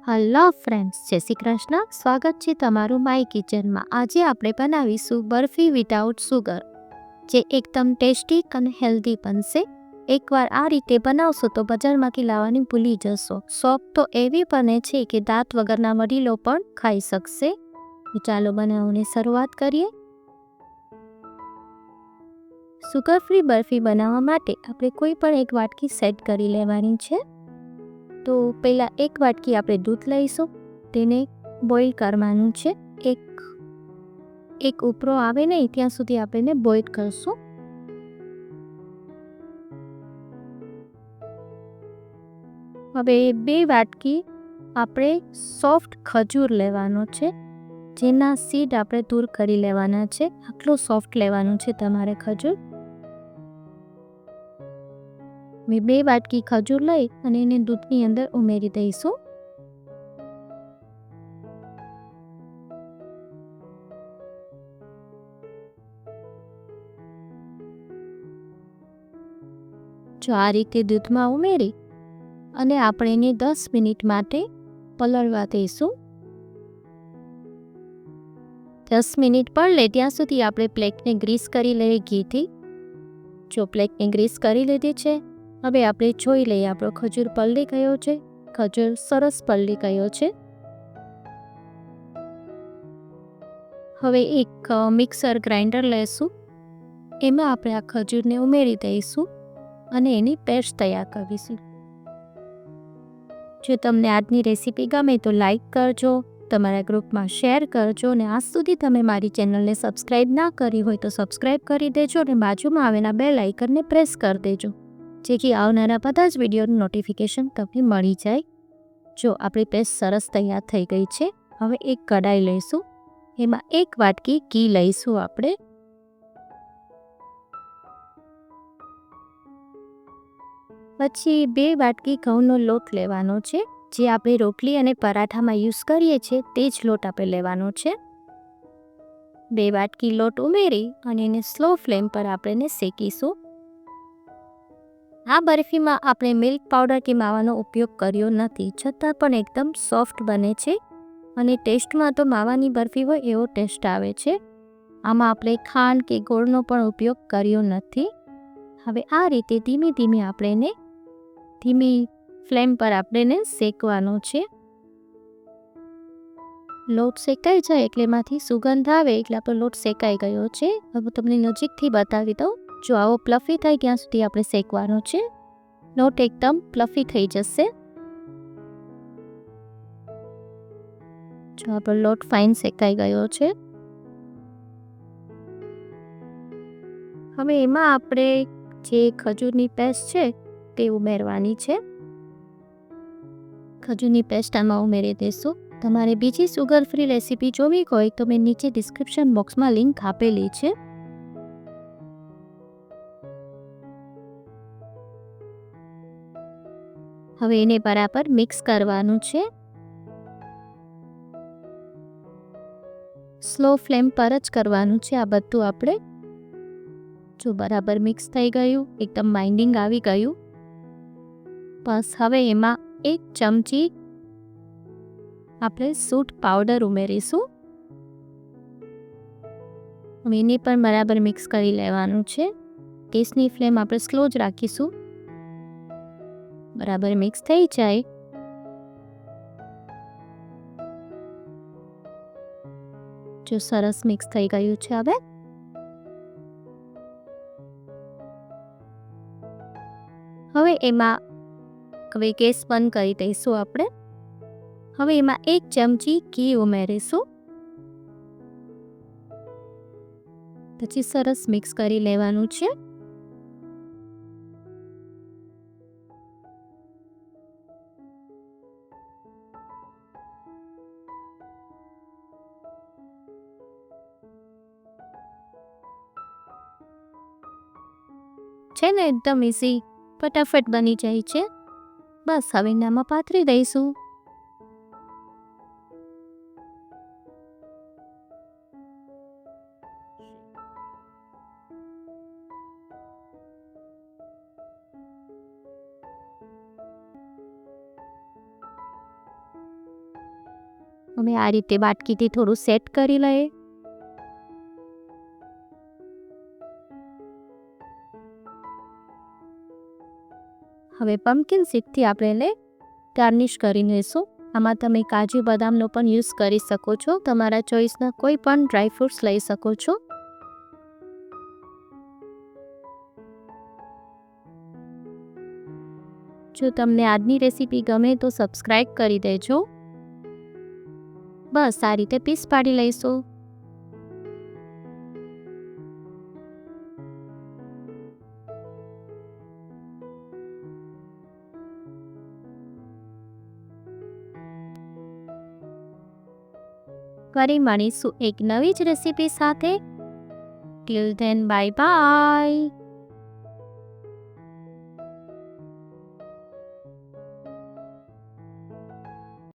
Hello friends, જય શ્રી કૃષ્ણ. સ્વાગત છે તમારું માય કિચનમાં. આજે આપણે બનાવીશું બરફી વિધાઉટ સુગર, જે એકદમ ટેસ્ટી અને હેલ્ધી બનશે. એકવાર આ રીતે બનાવશો તો બજારમાંથી લાવવાની ભૂલી જશો. સોફ્ટ તો એવી બને છે કે દાંત વગરના વડીલો પણ ખાઈ શકશે. તો ચાલો બનાવવાની શરૂઆત કરીએ. સુગર ફ્રી બરફી બનાવવા માટે આપણે કોઈ પણ એક વાટકી સેટ કરી લેવાની છે. તો પહેલાં એક વાટકી આપણે દૂધ લઈશું, તેને બોઇલ કરવાનું છે. એક ઉપરો આવે નહીં ત્યાં સુધી આપણે બોઇલ કરશું. હવે 2 વાટકી આપણે સોફ્ટ ખજૂર લેવાનો છે, જેના સીડ આપણે દૂર કરી લેવાના છે. આટલું સોફ્ટ લેવાનું છે તમારે ખજૂર. 2 વાટકી ખજૂર લઈ અને એને દૂધની અંદર ઉમેરી દઈશું. જો આ રીતે દૂધમાં ઉમેરી અને આપણે એને 10 મિનિટ માટે પલળવા દઈશું. 10 મિનિટ પલળે ત્યાં સુધી આપણે પ્લેટને ગ્રીસ કરી લઈએ ઘીથી. જો પ્લેટને ગ્રીસ કરી લીધી છે, હવે આપણે જોઈ લઈએ આપણો ખજૂર પલળી ગયો છે. ખજૂર સરસ પલળી ગયો છે. હવે એક મિક્સર ગ્રાઇન્ડર લેશું, એમાં આપણે આ ખજૂરને ઉમેરી દઈશું અને એની પેસ્ટ તૈયાર કરીશું. જો તમને આજની રેસીપી ગમે તો લાઈક કરજો, તમારા ગ્રુપમાં શેર કરજો અને આજ સુધી તમે મારી ચેનલને સબસ્ક્રાઈબ ના કરી હોય તો સબસ્ક્રાઈબ કરી દેજો અને બાજુમાં આવેલા બેલ આઇકનને પ્રેસ કરી દેજો, જેથી આવનારા બધા જ વિડીયોનું નોટિફિકેશન તમને મળી જાય. જો આપણી પેસ્ટ સરસ તૈયાર થઈ ગઈ છે. હવે એક કઢાઈ લઈશું, એમાં 1 વાટકી ઘી લઈશું આપણે. પછી 2 વાટકી ઘઉંનો લોટ લેવાનો છે, જે આપણે રોટલી અને પરાઠામાં યુઝ કરીએ છીએ તે જ લોટ આપણે લેવાનો છે. 2 વાટકી લોટ ઉમેરી અને એને સ્લો ફ્લેમ પર આપણે શેકીશું. આ બરફીમાં આપણે મિલ્ક પાવડર કે માવાનો ઉપયોગ કર્યો નથી, છતાં પણ એકદમ સોફ્ટ બને છે અને ટેસ્ટમાં તો માવાની બરફી હોય એવો ટેસ્ટ આવે છે. આમાં આપણે ખાંડ કે ગોળનો પણ ઉપયોગ કર્યો નથી. હવે આ રીતે ધીમે ધીમે આપણે એને ધીમી ફ્લેમ પર આપણે શેકવાનો છે. લોટ શેકાઈ જાય એટલે એમાંથી સુગંધ આવે એટલે આપણો લોટ શેકાઈ ગયો છે. હવે તમને નજીકથી બતાવી દઉં. જો આવો પ્લફી થાય ત્યાં સુધી આપણે શેકવાનો છે. લોટ એકદમ પ્લફી થઈ જશે. જો આપણો લોટ ફાઇન શેકાઈ ગયો છે. હવે એમાં આપણે જે ખજૂરની પેસ્ટ છે તે ઉમેરવાની છે. ખજૂરની પેસ્ટ આમાં ઉમેરી દઈશું. તમારે બીજી સુગર ફ્રી રેસીપી જોવી હોય તો મેં નીચે ડિસ્ક્રિપ્શન બોક્સમાં લિંક આપેલી છે. હવે એને બરાબર મિક્સ કરવાનું છે. સ્લો ફ્લેમ પર જ કરવાનું છે આ બધું આપણે. જો બરાબર મિક્સ થઈ ગયું, એકદમ બાઇન્ડિંગ આવી ગયું, બસ હવે એમાં 1 ચમચી આપણે સૂંઠ પાવડર ઉમેરીશું. હવે એને પણ બરાબર મિક્સ કરી લેવાનું છે. ગેસની ફ્લેમ આપણે સ્લો જ રાખીશું. બરાબર મિક્સ થઈ જાય જો સરસ મિક્સ થઈ ગયું છે. હવે એમાં ગેસ બંધ કરી દઈશું આપણે. હવે એમાં 1 ચમચી ઘી ઉમેરીશું. પછી સરસ મિક્સ કરી લેવાનું છે. છે ને એકદમ ઇઝી, ફટાફટ બની જાય છે. બસ હવે એનામાં પાથરી દઈશું. અમે આ રીતે બાટકીથી થોડું સેટ કરી લઈએ. હવે પમ્પકિન સીડથી આપણે એને ગાર્નિશ કરી લઈશું. આમાં તમે કાજુ બદામનો પણ યુઝ કરી શકો છો. તમારા ચોઈસના કોઈ પણ ડ્રાય ફ્રૂટ્સ લઈ શકો છો. જો તમને આજની રેસીપી ગમે તો સબસ્ક્રાઈબ કરી દેજો. બસ આ રીતે પીસ પાડી લઈશું. ફરી મળીશું એક નવી જ રેસીપી સાથે. Till then bye bye.